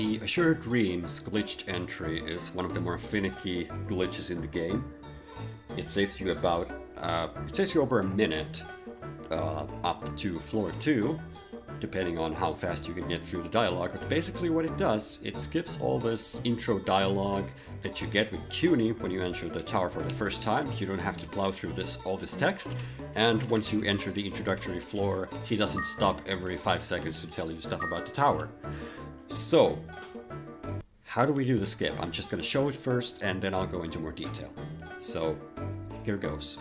The Azure Dreams glitched entry is one of the more finicky glitches in the game. It saves you over a minute up to floor 2, depending on how fast you can get through the dialogue. But basically what it does, it skips all this intro dialogue that you get with CUNY when you enter the tower for the first time. You don't have to plow through all this text, and once you enter the introductory floor, he doesn't stop every 5 seconds to tell you stuff about the tower. So, how do we do the skip? I'm just going to show it first, and then I'll go into more detail. So, here goes.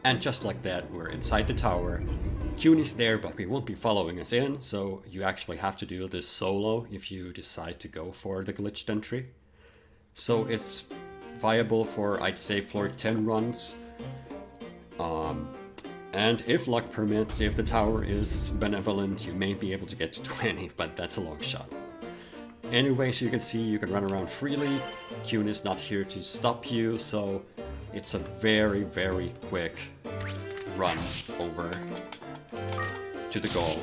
And just like that, we're inside the tower. CUNY's there, but we won't be following us in, so you actually have to do this solo if you decide to go for the glitched entry. So it's viable for, I'd say, floor 10 runs. And if luck permits, if the tower is benevolent, you may be able to get to 20, but that's a long shot. Anyway, so you can see you can run around freely. CUNY's not here to stop you, so it's a very, very quick run over to the goal.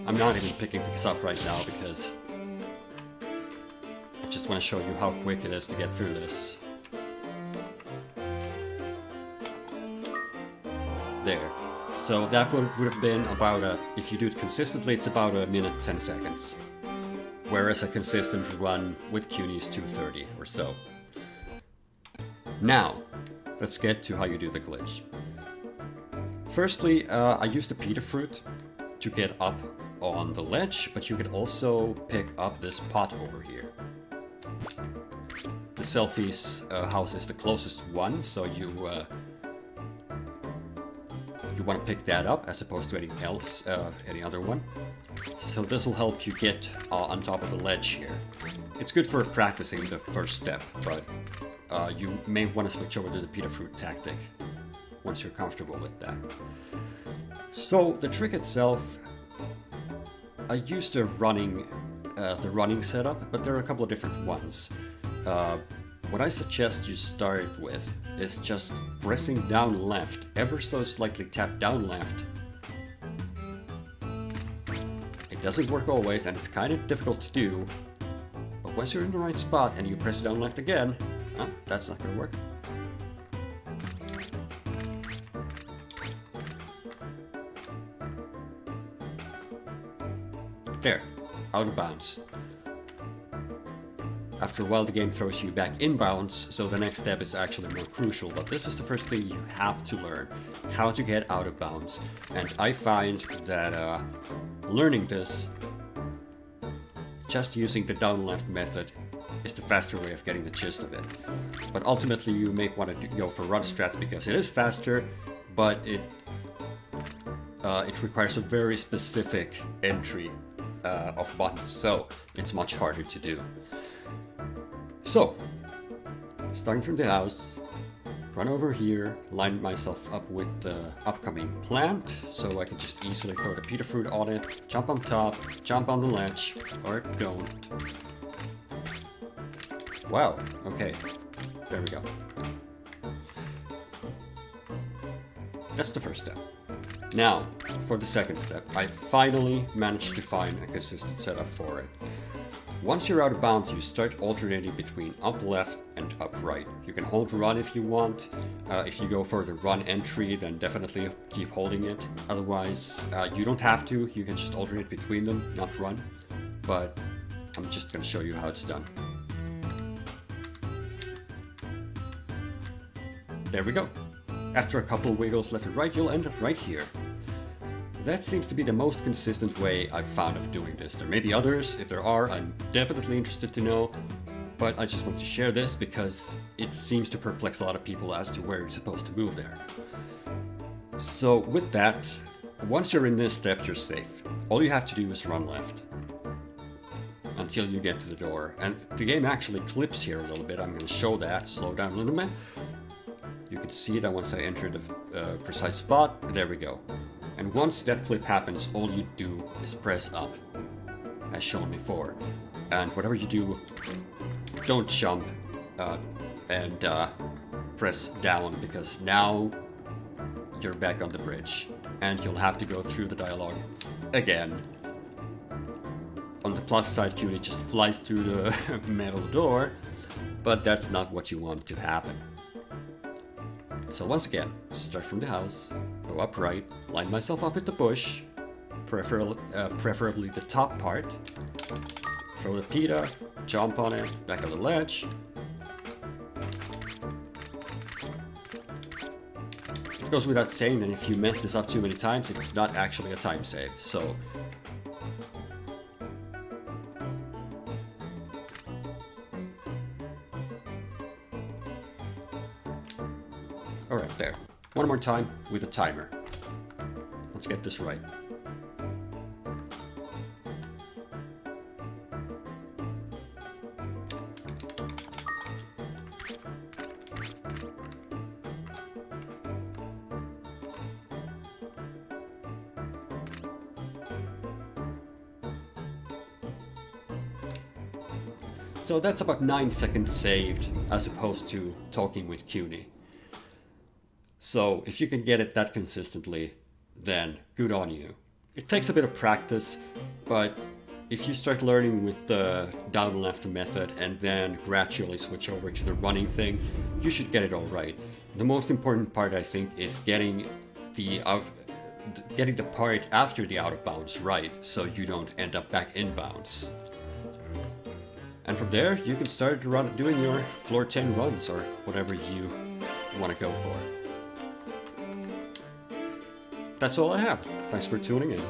I'm not even picking things up right now because I just want to show you how quick it is to get through this. There. So that would have been about if you do it consistently, it's about a minute 10 seconds. Whereas a consistent run with CUNY is 2:30 or so. Now, let's get to how you do the glitch. Firstly, I used the Pita Fruit to get up on the ledge, but you can also pick up this pot over here. The Selfi's house is the closest one, so you want to pick that up as opposed to any other one. So this will help you get on top of the ledge here. It's good for practicing the first step, but you may want to switch over to the Pita Fruit tactic once you're comfortable with that. So the trick itself, I used the running setup, but there are a couple of different ones. What I suggest you start with is just pressing down left, ever so slightly tap down left. It doesn't work always, and it's kind of difficult to do, but once you're in the right spot and you press down left again, that's not going to work. There, out of bounds. After a while the game throws you back in bounds, so the next step is actually more crucial, but this is the first thing you have to learn, how to get out of bounds. And I find that learning this, just using the down left method, is the faster way of getting the gist of it. But ultimately you may want to go for run strats because it is faster, but it requires a very specific entry of buttons, so it's much harder to do. So, starting from the house, run over here, line myself up with the upcoming plant, so I can just easily throw the Pita Fruit on it, jump on top, jump on the ledge, or don't. Wow, okay, there we go. That's the first step. Now, for the second step, I finally managed to find a consistent setup for it. Once you're out of bounds, you start alternating between up left and up right. You can hold run if you want. If you go for the run entry, then definitely keep holding it. Otherwise, you don't have to. You can just alternate between them, not run. But I'm just going to show you how it's done. There we go. After a couple wiggles left and right, you'll end up right here. That seems to be the most consistent way I've found of doing this. There may be others. If there are, I'm definitely interested to know. But I just want to share this because it seems to perplex a lot of people as to where you're supposed to move there. So with that, once you're in this step, you're safe. All you have to do is run left until you get to the door. And the game actually clips here a little bit. I'm going to show that. Slow down a little bit. You can see that once I enter the precise spot, there we go. And once that flip happens, all you do is press up, as shown before. And whatever you do, don't jump and press down, because now you're back on the bridge. And you'll have to go through the dialogue again. On the plus side, Cutie just flies through the metal door, but that's not what you want to happen. So once again, start from the house, go upright, line myself up with the bush, preferably the top part, throw the pita, jump on it, back on the ledge. It goes without saying that if you mess this up too many times, it's not actually a time save, so... Alright, there. One more time with a timer. Let's get this right. So that's about 9 seconds saved, as opposed to talking with CUNY. So if you can get it that consistently, then good on you. It takes a bit of practice, but if you start learning with the down and left method and then gradually switch over to the running thing, you should get it all right. The most important part, I think, is getting the part after the out of bounds right, so you don't end up back in bounds. And from there, you can start doing your floor 10 runs or whatever you want to go for. That's all I have. Thanks for tuning in.